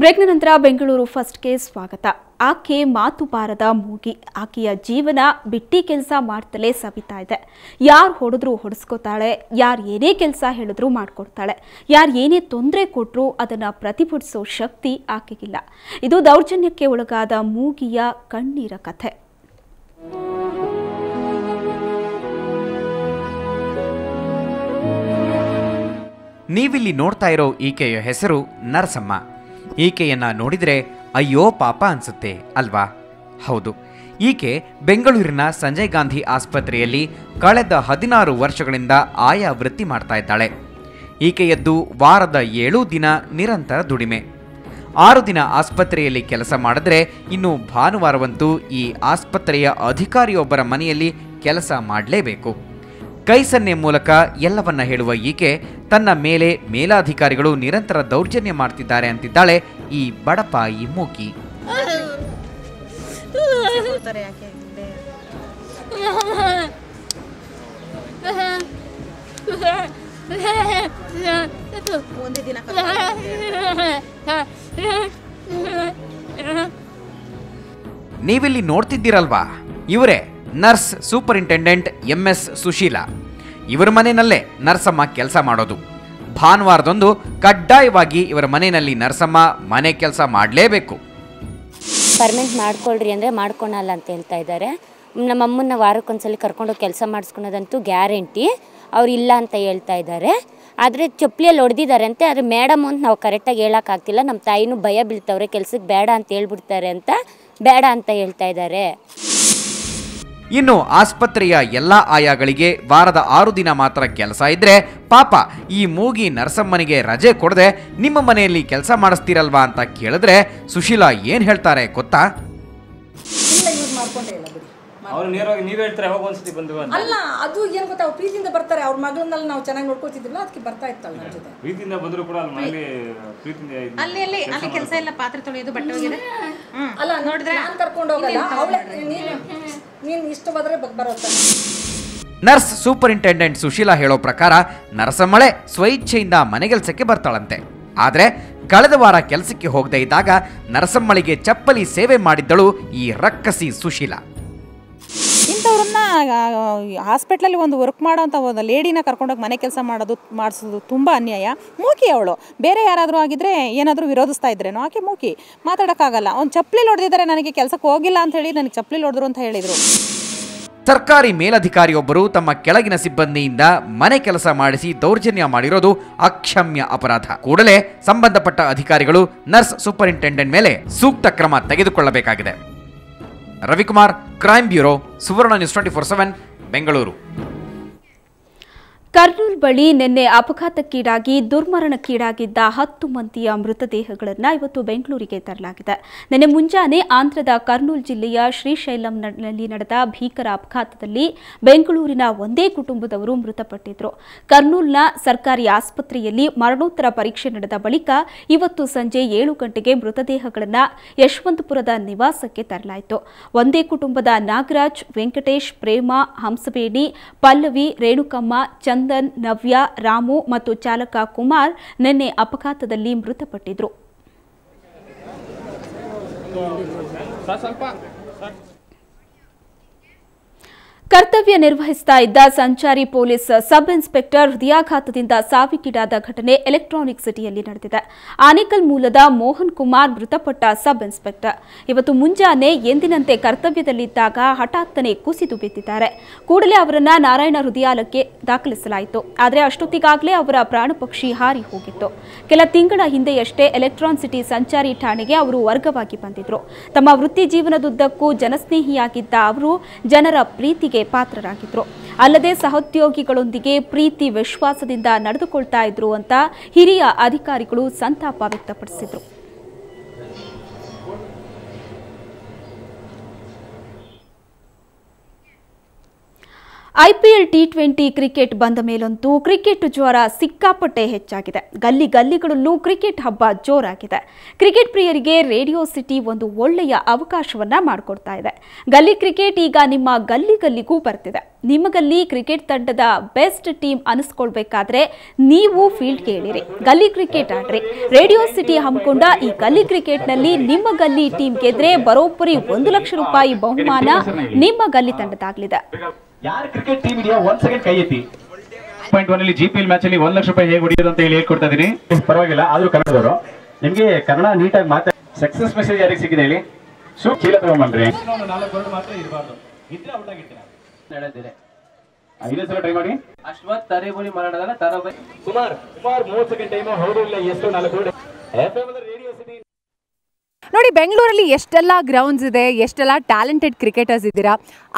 ಬ್ರೇಕ್ನ ನಂತರ ಬೆಂಗಳೂರು ಫಸ್ಟ್ಗೆ ಸ್ವಾಗತ. ಆಕೆ ಮಾತು ಬಾರದ ಮೂಗಿ. ಆಕೆಯ ಜೀವನ ಬಿಟ್ಟಿ ಕೆಲಸ ಮಾಡ್ತಲೇ ಸವಿತಾ ಇದೆ. ಯಾರು ಹೊಡೆದ್ರೂ ಹೊಡೆಸ್ಕೋತಾಳೆ, ಯಾರು ಏನೇ ಕೆಲಸ ಹೇಳಿದ್ರೂ ಮಾಡ್ಕೊಡ್ತಾಳೆ, ಯಾರು ಏನೇ ತೊಂದರೆ ಕೊಟ್ಟರೂ ಅದನ್ನು ಪ್ರತಿಭಟಿಸೋ ಶಕ್ತಿ ಆಕೆಗಿಲ್ಲ. ಇದು ದೌರ್ಜನ್ಯಕ್ಕೆ ಒಳಗಾದ ಮೂಗಿಯ ಕಣ್ಣೀರ ಕಥೆ. ನೀವಿಲ್ಲಿ ನೋಡ್ತಾ ಇರೋ ಈಕೆಯ ಹೆಸರು ನರಸಮ್ಮ. ಈಕೆಯನ್ನ ನೋಡಿದರೆ ಅಯ್ಯೋ ಪಾಪ ಅನ್ಸುತ್ತೆ ಅಲ್ವಾ? ಹೌದು, ಈಕೆ ಬೆಂಗಳೂರಿನ ಸಂಜಯ್ ಗಾಂಧಿ ಆಸ್ಪತ್ರೆಯಲ್ಲಿ ಕಳೆದ 16 ವರ್ಷಗಳಿಂದ ಆಯಾ ವೃತ್ತಿ ಮಾಡ್ತಾ ಇದ್ದಾಳೆ. ಈಕೆಯದ್ದು ವಾರದ 7 ದಿನ ನಿರಂತರ ದುಡಿಮೆ. 6 ದಿನ ಆಸ್ಪತ್ರೆಯಲ್ಲಿ ಕೆಲಸ ಮಾಡಿದ್ರೆ ಇನ್ನು ಭಾನುವಾರವಂತೂ ಈ ಆಸ್ಪತ್ರೆಯ ಅಧಿಕಾರಿಯೊಬ್ಬರ ಮನೆಯಲ್ಲಿ ಕೆಲಸ ಮಾಡಲೇಬೇಕು. ಕೈ ಸನ್ನೆ ಮೂಲಕ ಎಲ್ಲವನ್ನ ಹೇಳುವ ಈಕೆ ತನ್ನ ಮೇಲೆ ಮೇಲಾಧಿಕಾರಿಗಳು ನಿರಂತರ ದೌರ್ಜನ್ಯ ಮಾಡ್ತಿದ್ದಾರೆ ಅಂತಿದ್ದಾಳೆ ಈ ಬಡಪಾಯಿ ಮೂಕಿ. ನೀವಿಲ್ಲಿ ನೋಡ್ತಿದ್ದೀರಲ್ವಾ, ಇವರೇ ನರ್ಸ್ ಸೂಪರಿಂಟೆಂಡೆಂಟ್ MS ಸುಶೀಲಾ. ಇವರ ಮನೆಯಲ್ಲೇ ನರಸಮ್ಮ ಕೆಲಸ ಮಾಡೋದು. ಭಾನುವಾರದೊಂದು ಕಡ್ಡಾಯವಾಗಿ ಇವರ ಮನೆಯಲ್ಲಿ ನರಸಮ್ಮ ಮನೆ ಕೆಲಸ ಮಾಡಲೇಬೇಕು. ಪರ್ಮನೆಂಟ್ ಮಾಡ್ಕೊಳ್ರಿ ಅಂದರೆ ಮಾಡ್ಕೊಳಲ್ಲ ಅಂತ ಹೇಳ್ತಾ ಇದ್ದಾರೆ. ನಮ್ಮಮ್ಮನ್ನ ವಾರಕ್ಕೊಂದ್ಸಲಿ ಕರ್ಕೊಂಡೋಗಿ ಕೆಲಸ ಮಾಡಿಸ್ಕೊಳೋದಂತೂ ಗ್ಯಾರಂಟಿ. ಅವ್ರು ಇಲ್ಲ ಅಂತ ಹೇಳ್ತಾ ಇದ್ದಾರೆ. ಆದರೆ ಚಪ್ಪಲಿಯಲ್ಲಿ ಹೊಡೆದಿದ್ದಾರೆ ಅಂತೆ. ಆದರೆ ಮೇಡಮ್ ಅಂತ ನಾವು ಕರೆಕ್ಟಾಗಿ ಹೇಳೋಕ್ಕಾಗ್ತಿಲ್ಲ. ನಮ್ಮ ತಾಯಿನೂ ಭಯ ಬೀಳ್ತವ್ರೆ, ಕೆಲಸಕ್ಕೆ ಬೇಡ ಅಂತ ಹೇಳ್ಬಿಡ್ತಾರೆ ಅಂತ ಬೇಡ ಅಂತ ಹೇಳ್ತಾ ಇದ್ದಾರೆ. ಇನ್ನು ಆಸ್ಪತ್ರೆಯ ಎಲ್ಲ ಆಯಾಗಳಿಗೆ ವಾರದ 6 ದಿನ ಮಾತ್ರ ಕೆಲಸ ಇದ್ರೆ ಪಾಪ ಈ ಮೂಗಿ ನರಸಮ್ಮನಿಗೆ ರಜೆ ಕೊಡದೆ ನಿಮ್ಮ ಮನೆಯಲ್ಲಿ ಕೆಲಸ ಮಾಡಿಸ್ತೀರಲ್ವಾ ಅಂತ ಕೇಳಿದ್ರೆ ಸುಶೀಲಾ ಏನ್ ಹೇಳ್ತಾರೆ ಗೊತ್ತಾ? ಅವ್ರು ನೇರವಾಗಿ ನೀವೇ ಹೇಳ್ತಾರೆ ಯಾವಾಗ ಒಂದ್ಸತಿ ಬಂದು ಅಲ್ಲ, ಅದು ಏನು ಗೊತ್ತಾ, ಅವ್ರು ಪ್ರೀತಿಯಿಂದ ಬರ್ತಾರೆ. ಅವ್ರ ಮಗಳನ್ನೆಲ್ಲ ನಾವು ಚೆನ್ನಾಗಿ ನೋಡ್ಕೊಳ್ತಿದ್ದಿಲ್ಲ, ಅದಕ್ಕೆ ಬರ್ತಾ ಇತ್ತಲ್ಲ ನಮ್ಮ ಜೊತೆ. ಪ್ರೀತಿಯಿಂದ ಬಂದ್ರು ಕೂಡ ಅಲ್ಲಿ ಮನೇಲಿ ಪ್ರೀತಿಯಿಂದ ಅಲ್ಲಿ ಕೆಲಸ ಎಲ್ಲ, ಪಾತ್ರೆ ತೊಳೆಯೋದು, ಬಟ್ಟೆ ಒಗೆಯೋದು. ಅಲ್ಲ ನೋಡಿದ್ರೆ ನಾನು ಕರ್ಕೊಂಡು ಹೋಗಲ್ಲ, ಅವಳೇ ನೀನು ಇಷ್ಟು ಬಂದ್ರೆ ಬರೋತ್ತ. ನರ್ಸ್ ಸೂಪರಿಂಟೆಂಡೆಂಟ್ ಸುಶೀಲಾ ಹೇಳೋ ಪ್ರಕಾರ ನರಸಮ್ಮಳೆ ಸ್ವಇಚ್ಛೆಯಿಂದ ಮನೆಗೆಲ್ಸಕ್ಕೆ ಬರ್ತಾಳಂತೆ. ಆದ್ರೆ ಕಳೆದ ವಾರ ಕೆಲಸಕ್ಕೆ ಹೋಗದೇ ಇದ್ದಾಗ ನರಸಮ್ಮಳಿಗೆ ಚಪ್ಪಲಿ ಸೇವೆ ಮಾಡಿದ್ದಳು ಈ ರಕ್ಕಸಿ ಸುಶೀಲಾ. ಇಂಥವ್ರನ್ನ ಹಾಸ್ಪಿಟ್ಲಲ್ಲಿ ಒಂದು ವರ್ಕ್ ಮಾಡೋಂಥ ಒಂದು ಲೇಡಿನ ಕರ್ಕೊಂಡೋಗಿ ಮನೆ ಕೆಲಸ ಮಾಡಿಸೋದು ತುಂಬ ಅನ್ಯಾಯ. ಮೂಕಿ ಅವಳು. ಬೇರೆ ಯಾರಾದರೂ ಆಗಿದ್ರೆ ಏನಾದರೂ ವಿರೋಧಿಸ್ತಾ ಇದ್ರೇನೋ, ಆಕೆ ಮೂಕಿ, ಮಾತಾಡೋಕ್ಕಾಗಲ್ಲ. ಒಂದು ಚಪ್ಪಲಿ ಹೊಡೆದಿದ್ದಾರೆ, ನನಗೆ ಕೆಲಸಕ್ಕೆ ಹೋಗಿಲ್ಲ ಅಂತ ಹೇಳಿ ನನಗೆ ಚಪ್ಪಲಿ ಹೊಡೆದ್ರು ಅಂತ ಹೇಳಿದರು. ಸರ್ಕಾರಿ ಮೇಲಧಿಕಾರಿಯೊಬ್ಬರು ತಮ್ಮ ಕೆಳಗಿನ ಸಿಬ್ಬಂದಿಯಿಂದ ಮನೆ ಕೆಲಸ ಮಾಡಿಸಿ ದೌರ್ಜನ್ಯ ಮಾಡಿರೋದು ಅಕ್ಷಮ್ಯ ಅಪರಾಧ. ಕೂಡಲೇ ಸಂಬಂಧಪಟ್ಟ ಅಧಿಕಾರಿಗಳು ನರ್ಸ್ ಸೂಪರಿಂಟೆಂಡೆಂಟ್ ಮೇಲೆ ಸೂಕ್ತ ಕ್ರಮ ತೆಗೆದುಕೊಳ್ಳಬೇಕಾಗಿದೆ. ರವಿಕುಮಾರ್, ಕ್ರೈಮ್ ಬ್ಯೂರೋ, ಸುವರ್ಣ ನ್ಯೂಸ್ 24/7, ಬೆಂಗಳೂರು. ಕರ್ನೂಲ್ ಬಳಿ ನಿನ್ನೆ ಅಪಘಾತಕ್ಕೀಡಾಗಿ ದುರ್ಮರಣಕ್ಕೀಡಾಗಿದ್ದ 10 ಮಂದಿಯ ಮೃತದೇಹಗಳನ್ನು ಇವತ್ತು ಬೆಂಗಳೂರಿಗೆ ತರಲಾಗಿದೆ. ನಿನ್ನೆ ಮುಂಜಾನೆ ಆಂಧ್ರದ ಕರ್ನೂಲ್ ಜಿಲ್ಲೆಯ ಶ್ರೀಶೈಲಂನಲ್ಲಿ ನಡೆದ ಭೀಕರ ಅಪಘಾತದಲ್ಲಿ ಬೆಂಗಳೂರಿನ ಒಂದೇ ಕುಟುಂಬದವರು ಮೃತಪಟ್ಟಿದ್ರು. ಕರ್ನೂಲ್ನ ಸರ್ಕಾರಿ ಆಸ್ಪತ್ರೆಯಲ್ಲಿ ಮರಣೋತ್ತರ ಪರೀಕ್ಷೆ ನಡೆದ ಬಳಿಕ ಇವತ್ತು ಸಂಜೆ 7 ಗಂಟೆಗೆ ಮೃತದೇಹಗಳನ್ನು ಯಶವಂತಪುರದ ನಿವಾಸಕ್ಕೆ ತರಲಾಯಿತು. ಒಂದೇ ಕುಟುಂಬದ ನಾಗರಾಜ್, ವೆಂಕಟೇಶ್, ಪ್ರೇಮ, ಹಂಸಬೇಣಿ, ಪಲ್ಲವಿ, ರೇಣುಕಮ್ಮ, ಚಂದನ್, ನವ್ಯ, ರಾಮು ಮತ್ತು ಚಾಲಕ ಕುಮಾರ್ ನಿನ್ನೆ ಅಪಘಾತದಲ್ಲಿ ಮೃತಪಟ್ಟಿದ್ರು. ಕರ್ತವ್ಯ ನಿರ್ವಹಿಸ್ತಾ ಇದ್ದ ಸಂಚಾರಿ ಪೊಲೀಸ್ ಸಬ್ ಇನ್ಸ್ಪೆಕ್ಟರ್ ಹೃದಯಾಘಾತದಿಂದ ಸಾವಿಗೀಡಾದ ಘಟನೆ ಎಲೆಕ್ಟ್ರಾನಿಕ್ ಸಿಟಿಯಲ್ಲಿ ನಡೆದಿದೆ. ಆನೇಕಲ್ ಮೂಲದ ಮೋಹನ್ ಕುಮಾರ್ ಮೃತಪಟ್ಟ ಸಬ್ ಇನ್ಸ್ಪೆಕ್ಟರ್ ಇವತ್ತು ಮುಂಜಾನೆ ಎಂದಿನಂತೆ ಕರ್ತವ್ಯದಲ್ಲಿದ್ದಾಗ ಹಠಾತ್ತನೆ ಕುಸಿದು ಬಿದ್ದಿದ್ದಾರೆ. ಕೂಡಲೇ ಅವರನ್ನ ನಾರಾಯಣ ಹೃದಯಾಲಯಕ್ಕೆ ದಾಖಲಿಸಲಾಯಿತು. ಆದರೆ ಅಷ್ಟೊತ್ತಿಗಾಗಲೇ ಅವರ ಪ್ರಾಣಪಕ್ಷಿ ಹಾರಿ ಹೋಗಿತ್ತು. ಕೆಲ ತಿಂಗಳ ಹಿಂದೆಯಷ್ಟೇ ಎಲೆಕ್ಟ್ರಾನ್ ಸಿಟಿ ಸಂಚಾರಿ ಠಾಣೆಗೆ ಅವರು ವರ್ಗವಾಗಿ ಬಂದಿದ್ರು. ತಮ್ಮ ವೃತ್ತಿ ಜೀವನದುದ್ದಕ್ಕೂ ಜನಸ್ನೇಹಿಯಾಗಿದ್ದ ಅವರು ಜನರ ಪ್ರೀತಿಗೆ ಪಾತ್ರರಾಗಿದ್ರು. ಅಲ್ಲದೆ ಸಹೋದ್ಯೋಗಿಗಳೊಂದಿಗೆ ಪ್ರೀತಿ ವಿಶ್ವಾಸದಿಂದ ನಡೆದುಕೊಳ್ತಾ ಇದ್ರು ಅಂತ ಹಿರಿಯ ಅಧಿಕಾರಿಗಳು ಸಂತಾಪ ವ್ಯಕ್ತಪಡಿಸಿದ್ರು. ಐಪಿಎಲ್ ಟಿ20 ಕ್ರಿಕೆಟ್ ಬಂದ ಮೇಲಂತೂ ಕ್ರಿಕೆಟ್ ಜ್ವರ ಸಿಕ್ಕಾಪಟ್ಟೆ ಹೆಚ್ಚಾಗಿದೆ. ಗಲ್ಲಿಗಳಲ್ಲೂ ಕ್ರಿಕೆಟ್ ಹಬ್ಬ ಜೋರಾಗಿದೆ. ಕ್ರಿಕೆಟ್ ಪ್ರಿಯರಿಗೆ ರೇಡಿಯೋ ಸಿಟಿ ಒಂದು ಒಳ್ಳೆಯ ಅವಕಾಶವನ್ನ ಮಾಡಿಕೊಡ್ತಾ ಇದೆ. ಗಲ್ಲಿ ಕ್ರಿಕೆಟ್ ಈಗ ನಿಮ್ಮ ಗಲ್ಲಿಗೂ ಬರ್ತಿದೆ. ನಿಮ್ಮ ಗಲ್ಲಿ ಕ್ರಿಕೆಟ್ ತಂಡದ ಬೆಸ್ಟ್ ಟೀಮ್ ಅನಿಸ್ಕೊಳ್ಬೇಕಾದ್ರೆ ನೀವು ಫೀಲ್ಡ್ಗೆ ಇಳಿರಿ, ಗಲ್ಲಿ ಕ್ರಿಕೆಟ್ ಆಡ್ರಿ. ರೇಡಿಯೋ ಸಿಟಿ ಹಮ್ಮಿಕೊಂಡ ಈ ಗಲ್ಲಿ ಕ್ರಿಕೆಟ್ನಲ್ಲಿ ನಿಮ್ಮ ಗಲ್ಲಿ ಟೀಮ್ ಗೆದ್ರೆ ಬರೋಬ್ಬರಿ 1 ಲಕ್ಷ ರೂಪಾಯಿ ಬಹುಮಾನ ನಿಮ್ಮ ಗಲ್ಲಿ ತಂಡದಾಗಲಿದೆ. ಯಾರ ಕ್ರಿಕೆಟ್ ಟೀಮ್ ಇದೆಯಾ ಒಂದ್ ಸೆಕೆಂಡ್ ಕೈ ಎತ್ತಿ. 1 ಅಲ್ಲಿ ಜಿಪಿಎಲ್ ಮ್ಯಾಚ್ ಅಲ್ಲಿ 1 ಲಕ್ಷ ರೂಪಾಯಿ ಹೇಗೆ ಹೊಡೆಯೋದು ಅಂತ ಹೇಳಿ ಹೇಳ್ಕೊಡ್ತಾ ಇದೀನಿ. ಪರವಾಗಿಲ್ಲ, ಆದ್ರೂ ಕನ್ನಡದವರು ನಿಮ್ಗೆ ಕನ್ನಡ ನೀಟಾಗಿ ಮಾತಾಡಿ. ಸಕ್ಸಸ್ ಮೆಸೇಜ್ ಯಾರಿಗೆ ಸಿಕ್ಕಿದೆ ಹೇಳಿ? ಚೀಲ ತಗೊಂಡ್ಬನ್ರಿ. 4 ವರ್ಡ್ ಮಾತ್ರ ಇರಬಾರ್ದು, ಇದ್ರೆ ಔಟ್ ಆಗಿರ್ತೀರಾ. ಹೇಳಿದ್ದೀರಿ 5 ಸಲ ಟ್ರೈ ಮಾಡಿ. ಅಶ್ವಥ್ ತರೇಬೋನಿ ಮಾರಾಡದಲ್ಲ ತರಬೈ ಕುಮಾರ್ 30 ಸೆಕೆಂಡ್ ಟೈಮ್. ಹೌದು ಇಲ್ಲ ಎಷ್ಟು 4 ವರ್ಡ್. ಎಫ್ಎಂ ರೇಡಿಯೋ ಸಿಟಿ ನೋಡಿ, ಬೆಂಗಳೂರಲ್ಲಿ ಎಷ್ಟೆಲ್ಲ ಗ್ರೌಂಡ್ಸ್ ಇದೆ, ಎಷ್ಟೆಲ್ಲ ಟ್ಯಾಲೆಂಟೆಡ್ ಕ್ರಿಕೆಟರ್ಸ್ ಇದ್ದೀರಾ.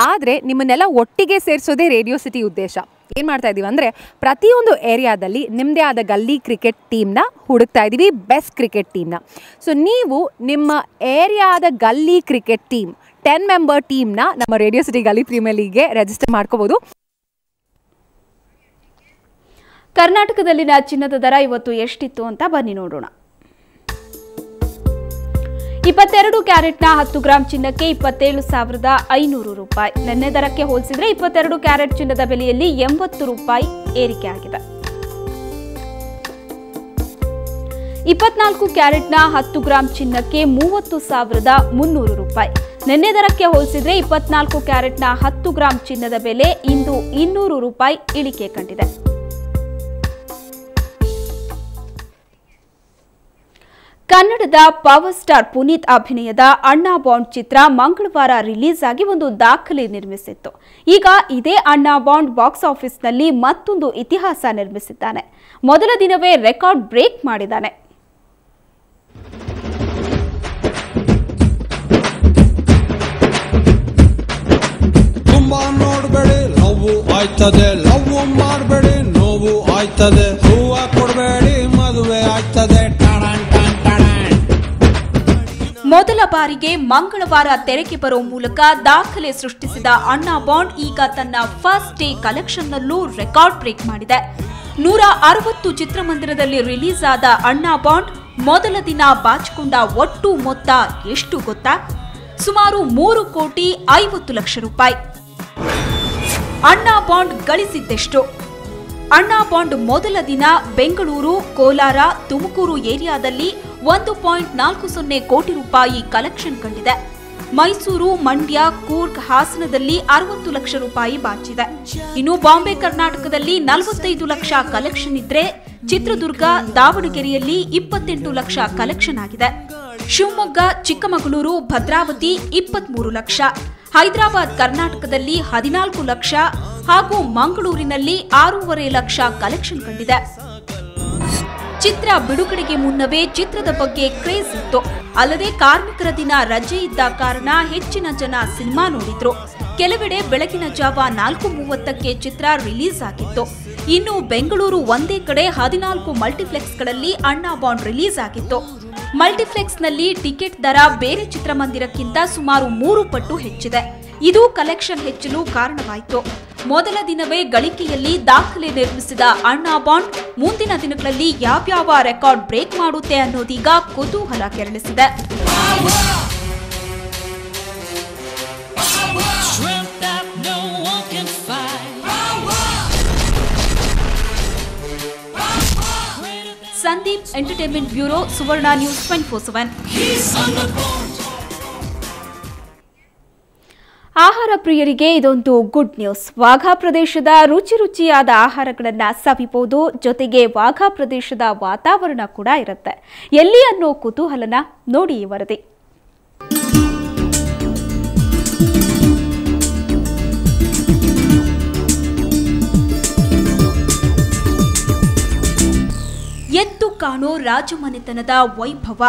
ಆದರೆ ನಿಮ್ಮನ್ನೆಲ್ಲ ಒಟ್ಟಿಗೆ ಸೇರಿಸೋದೇ ರೇಡಿಯೋ ಸಿಟಿ ಉದ್ದೇಶ. ಏನು ಮಾಡ್ತಾ ಇದ್ದೀವಿ ಅಂದರೆ, ಪ್ರತಿಯೊಂದು ಏರಿಯಾದಲ್ಲಿ ನಿಮ್ಮದೇ ಆದ ಗಲ್ಲಿ ಕ್ರಿಕೆಟ್ ಟೀಮ್ನ ಹುಡುಕ್ತಾ ಇದ್ದೀವಿ, ಬೆಸ್ಟ್ ಕ್ರಿಕೆಟ್ ಟೀಮ್ನ. ಸೊ ನೀವು ನಿಮ್ಮ ಏರಿಯಾದ ಗಲ್ಲಿ ಕ್ರಿಕೆಟ್ ಟೀಮ್ 10 ಮೆಂಬರ್ ಟೀಮ್ನ ನಮ್ಮ ರೇಡಿಯೋ ಸಿಟಿ ಗಲ್ಲಿ ಪ್ರೀಮಿಯರ್ ಲೀಗ್ಗೆ ರಿಜಿಸ್ಟರ್ ಮಾಡ್ಕೋಬೋದು. ಕರ್ನಾಟಕದಲ್ಲಿನ ಚಿನ್ನದ ದರ ಇವತ್ತು ಎಷ್ಟಿತ್ತು ಅಂತ ಬನ್ನಿ ನೋಡೋಣ. 22 ಕ್ಯಾರೆಟ್ನ 10 ಗ್ರಾಂ ಚಿನ್ನಕ್ಕೆ 27,500 ರೂಪಾಯಿ. ನಿನ್ನೆ ದರಕ್ಕೆ ಹೋಲಿಸಿದ್ರೆ 22 ಕ್ಯಾರೆಟ್ ಚಿನ್ನದ ಬೆಲೆಯಲ್ಲಿ 80 ರೂಪಾಯಿ ಏರಿಕೆ ಆಗಿದೆ. 24 ಕ್ಯಾರೆಟ್ನ 10 ಗ್ರಾಂ ಚಿನ್ನಕ್ಕೆ 30,300 ರೂಪಾಯಿ. ನಿನ್ನೆ ದರಕ್ಕೆ ಹೋಲಿಸಿದ್ರೆ 24 ಕ್ಯಾರೆಟ್ನ 10 ಗ್ರಾಂ ಚಿನ್ನದ ಬೆಲೆ ಇಂದು 200 ರೂಪಾಯಿ ಇಳಿಕೆ ಕಂಡಿದೆ. ಕನ್ನಡದ ಪವರ್ ಸ್ಟಾರ್ ಪುನೀತ್ ಅಭಿನಯದ ಅಣ್ಣಾ ಬಾಂಡ್ ಚಿತ್ರ ಮಂಗಳವಾರ ರಿಲೀಸ್ ಆಗಿ ಒಂದು ದಾಖಲೆ ನಿರ್ಮಿಸಿತ್ತು. ಈಗ ಇದೇ ಅಣ್ಣಾ ಬಾಂಡ್ ಬಾಕ್ಸ್ ಆಫೀಸ್ನಲ್ಲಿ ಮತ್ತೊಂದು ಇತಿಹಾಸ ನಿರ್ಮಿಸಿದ್ದಾನೆ. ಮೊದಲ ದಿನವೇ ರೆಕಾರ್ಡ್ ಬ್ರೇಕ್ ಮಾಡಿದ್ದಾನೆ. ತುಂಬಾ ನೋಡಬೇಡಿ, ನೋವು ಆಯ್ತದೆ. ಲವ್ ಮಾಡಬೇಡಿ, ನೋವು ಆಯ್ತದೆ. ಹೂವ ಕೊಡಬೇಡಿ, ಮದುವೆ ಆಯ್ತದೆ. ಮೊದಲ ಬಾರಿಗೆ ಮಂಗಳವಾರ ತೆರೆಗೆ ಬರೋ ಮೂಲಕ ದಾಖಲೆ ಸೃಷ್ಟಿಸಿದ ಅಣ್ಣಾ ಬಾಂಡ್ ಈಗ ತನ್ನ ಫಸ್ಟ್ ಡೇ ಕಲೆಕ್ಷನ್ನಲ್ಲೂ ರೆಕಾರ್ಡ್ ಬ್ರೇಕ್ ಮಾಡಿದೆ. 160 ಚಿತ್ರಮಂದಿರದಲ್ಲಿ ರಿಲೀಸ್ ಆದ ಅಣ್ಣಾ ಬಾಂಡ್ ಮೊದಲ ದಿನ ಬಾಚಿಕೊಂಡ ಒಟ್ಟು ಮೊತ್ತ ಎಷ್ಟು ಗೊತ್ತಾ? ಸುಮಾರು 3,50,00,000 ರೂಪಾಯಿ. ಅಣ್ಣಾ ಬಾಂಡ್ ಗಳಿಸಿದ್ದೆಷ್ಟು? ಅಣ್ಣಾ ಬಾಂಡ್ ಮೊದಲ ದಿನ ಬೆಂಗಳೂರು, ಕೋಲಾರ, ತುಮಕೂರು ಏರಿಯಾದಲ್ಲಿ 1.40 ಕೋಟಿ ರೂಪಾಯಿ ಕಲೆಕ್ಷನ್ ಕಂಡಿದೆ. ಮೈಸೂರು, ಮಂಡ್ಯ, ಕೂರ್ಗ್, ಹಾಸನದಲ್ಲಿ 60 ಲಕ್ಷ ರೂಪಾಯಿ ಬಾಚಿದೆ. ಇನ್ನು ಬಾಂಬೆ, ಕರ್ನಾಟಕದಲ್ಲಿ 45 ಲಕ್ಷ ಕಲೆಕ್ಷನ್ ಇದ್ರೆ, ಚಿತ್ರದುರ್ಗ, ದಾವಣಗೆರೆಯಲ್ಲಿ 28 ಲಕ್ಷ ಕಲೆಕ್ಷನ್ ಆಗಿದೆ. ಶಿವಮೊಗ್ಗ, ಚಿಕ್ಕಮಗಳೂರು, ಭದ್ರಾವತಿ 23 ಲಕ್ಷ, ಹೈದರಾಬಾದ್, ಕರ್ನಾಟಕದಲ್ಲಿ 14 ಲಕ್ಷ ಹಾಗೂ ಮಂಗಳೂರಿನಲ್ಲಿ 6.5 ಲಕ್ಷ ಕಲೆಕ್ಷನ್ ಕಂಡಿದೆ. ಚಿತ್ರ ಬಿಡುಗಡೆಗೆ ಮುನ್ನವೇ ಚಿತ್ರದ ಬಗ್ಗೆ ಕ್ರೇಜ್ ಇತ್ತು. ಅಲ್ಲದೆ ಕಾರ್ಮಿಕರ ದಿನ ರಜೆ ಇದ್ದ ಕಾರಣ ಹೆಚ್ಚಿನ ಜನ ಸಿನಿಮಾ ನೋಡಿದ್ರು. ಕೆಲವೆಡೆ ಬೆಳಗಿನ ಜಾವ 4:30ಕ್ಕೆ ಚಿತ್ರ ರಿಲೀಸ್ ಆಗಿತ್ತು. ಇನ್ನು ಬೆಂಗಳೂರು ಒಂದೇ ಕಡೆ 14 ಮಲ್ಟಿಪ್ಲೆಕ್ಸ್ಗಳಲ್ಲಿ ಅಣ್ಣಾ ಬಾಂಡ್ ರಿಲೀಸ್ ಆಗಿತ್ತು. ಮಲ್ಟಿಪ್ಲೆಕ್ಸ್ನಲ್ಲಿ ಟಿಕೆಟ್ ದರ ಬೇರೆ ಚಿತ್ರಮಂದಿರಕ್ಕಿಂತ ಸುಮಾರು 3 ಪಟ್ಟು ಹೆಚ್ಚಿದೆ. ಇದು ಕಲೆಕ್ಷನ್ ಹೆಚ್ಚಲು ಕಾರಣವಾಯಿತು. ಮೊದಲ ದಿನವೇ ಗಳಿಕೆಯಲ್ಲಿ ದಾಖಲೆ ನಿರ್ಮಿಸಿದ ಅಣ್ಣಾ ಬಾಂಡ್ ಮುಂದಿನ ದಿನಗಳಲ್ಲಿ ಯಾವ್ಯಾವ ರೆಕಾರ್ಡ್ ಬ್ರೇಕ್ ಮಾಡುತ್ತೆ ಅನ್ನೋದೀಗ ಕುತೂಹಲ ಕೆರಳಿಸಿದೆ. ಸಂದೀಪ್, ಎಂಟರ್ಟೈನ್ಮೆಂಟ್ ಬ್ಯೂರೋ, ಸುವರ್ಣ ನ್ಯೂಸ್ 24/7. ಆಹಾರ ಪ್ರಿಯರಿಗೆ ಇದೊಂದು ಗುಡ್ ನ್ಯೂಸ್. ವಾಘಾ ಪ್ರದೇಶದ ರುಚಿಯಾದ ಆಹಾರಗಳನ್ನು ಸವಿಬಹುದು. ಜೊತೆಗೆ ವಾಘಾ ಪ್ರದೇಶದ ವಾತಾವರಣ ಕೂಡ ಇರುತ್ತೆ. ಎಲ್ಲಿ ಅನ್ನೋ ಕುತೂಹಲನ ನೋಡಿ ಈ ವರದಿ. ಎದ್ದು ಕಾಣೋ ರಾಜಮನೆತನದ ವೈಭವ,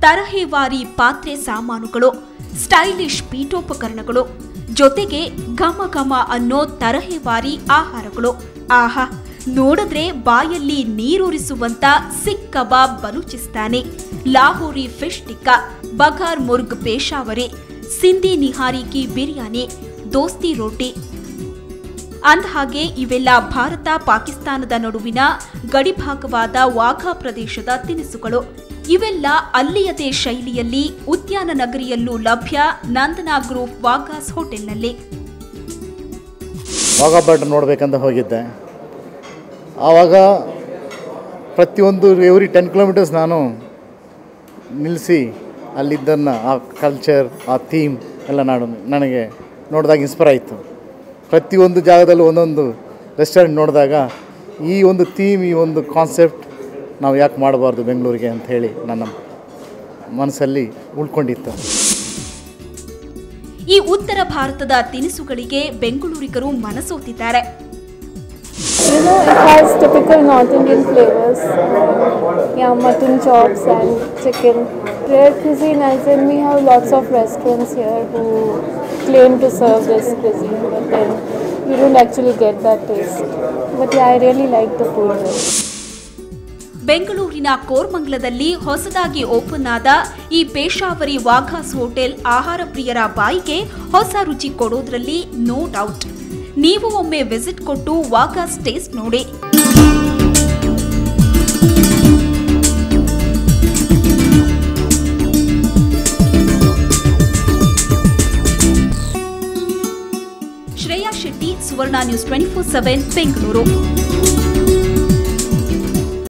ತರಹೇವಾರಿ ಪಾತ್ರೆ ಸಾಮಾನುಗಳು, ಸ್ಟೈಲಿಶ್ ಪೀಠೋಪಕರಣಗಳು, ಜೊತೆಗೆ ಘಮ ಘಮ ಅನ್ನೋ ತರಹೇವಾರಿ ಆಹಾರಗಳು. ಆಹಾ, ನೋಡಿದ್ರೆ ಬಾಯಲ್ಲಿ ನೀರೂರಿಸುವಂತ ಸಿಖ್ ಕಬಾಬ್ ಬಲೂಚಿಸ್ತಾನಿ, ಲಾಹೋರಿ ಫಿಶ್ ಟಿಕ್ಕಾ, ಬಘಾರ್ ಮುರ್ಗ್ ಪೇಶಾವರಿ, ಸಿಂಧಿ ನಿಹಾರಿ ಕಿ ಬಿರಿಯಾನಿ, ದೋಸ್ತಿ ರೋಟಿ. ಅಂದಹಾಗೆ ಇವೆಲ್ಲ ಭಾರತ ಪಾಕಿಸ್ತಾನದ ನಡುವಿನ ಗಡಿಭಾಗವಾದ ವಾಘಾ ಪ್ರದೇಶದ ತಿನಿಸುಗಳು. ಇವೆಲ್ಲ ಅಲ್ಲಿಯದೇ ಶೈಲಿಯಲ್ಲಿ ಉದ್ಯಾನ ನಗರಿಯಲ್ಲೂ ಲಭ್ಯ ನಂದನಾ ಗ್ರೂಪ್ ವಾಘಾಸ್ ಹೋಟೆಲ್ನಲ್ಲಿ. ವಾಘಾ ಬಾರ್ಡರ್ ನೋಡಬೇಕಂತ ಹೋಗಿದ್ದೆ. ಆವಾಗ ಪ್ರತಿಯೊಂದು ಎವ್ರಿ 10 ಕಿಲೋಮೀಟರ್ಸ್ ನಾನು ನಿಲ್ಲಿಸಿ ಅಲ್ಲಿದ್ದನ್ನು ಆ ಕಲ್ಚರ್, ಆ ಥೀಮ್ ಎಲ್ಲ ನನಗೆ ನೋಡಿದಾಗ ಇನ್ಸ್ಪೈರ್ ಆಯಿತು. ಪ್ರತಿಯೊಂದು ಜಾಗದಲ್ಲೂ ಒಂದೊಂದು ರೆಸ್ಟೋರೆಂಟ್ ನೋಡಿದಾಗ ಈ ಒಂದು ಥೀಮ್, ಈ ಒಂದು ಕಾನ್ಸೆಪ್ಟ್ ನಾವು ಯಾಕೆ ಮಾಡಬಾರ್ದು ಬೆಂಗಳೂರಿಗೆ ಅಂತ ಹೇಳಿ ನನ್ನ ಮನಸ್ಸಲ್ಲಿ ಉಳ್ಕೊಂಡಿತ್ತು. ಈ ಉತ್ತರ ಭಾರತದ ತಿನಿಸುಗಳಿಗೆ ಬೆಂಗಳೂರಿಗರು ಮನಸೋತಿದ್ದಾರೆ. You know, it has typical North Indian flavors. Mutton chops and chicken. Rare cuisine, as in we have lots of restaurants here who claim to serve this cuisine, but then you don't actually get that taste. But yeah, I really like the food here. ಬೆಂಗಳೂರಿನ ಕೋರ್ಮಂಗಲದಲ್ಲಿ ಹೊಸದಾಗಿ open ಆದ ಈ ಪೇಶಾವರಿ ವಾಘಾಸ್ hotel ಆಹಾರ ಪ್ರಿಯರ ಬಾಯಿಗೆ ಹೊಸ ರುಚಿ ಕೊಡೋದ್ರಲ್ಲಿ no doubt. ನೀವು ಒಮ್ಮೆ ವಿಸಿಟ್ ಕೊಟ್ಟು ವಾಘಾಸ್ ಟೇಸ್ಟ್ ನೋಡಿ. ಶ್ರೇಯಾ ಶೆಟ್ಟಿ, ಸುವರ್ಣ ನ್ಯೂಸ್ 24/7 ಬೆಂಗಳೂರು.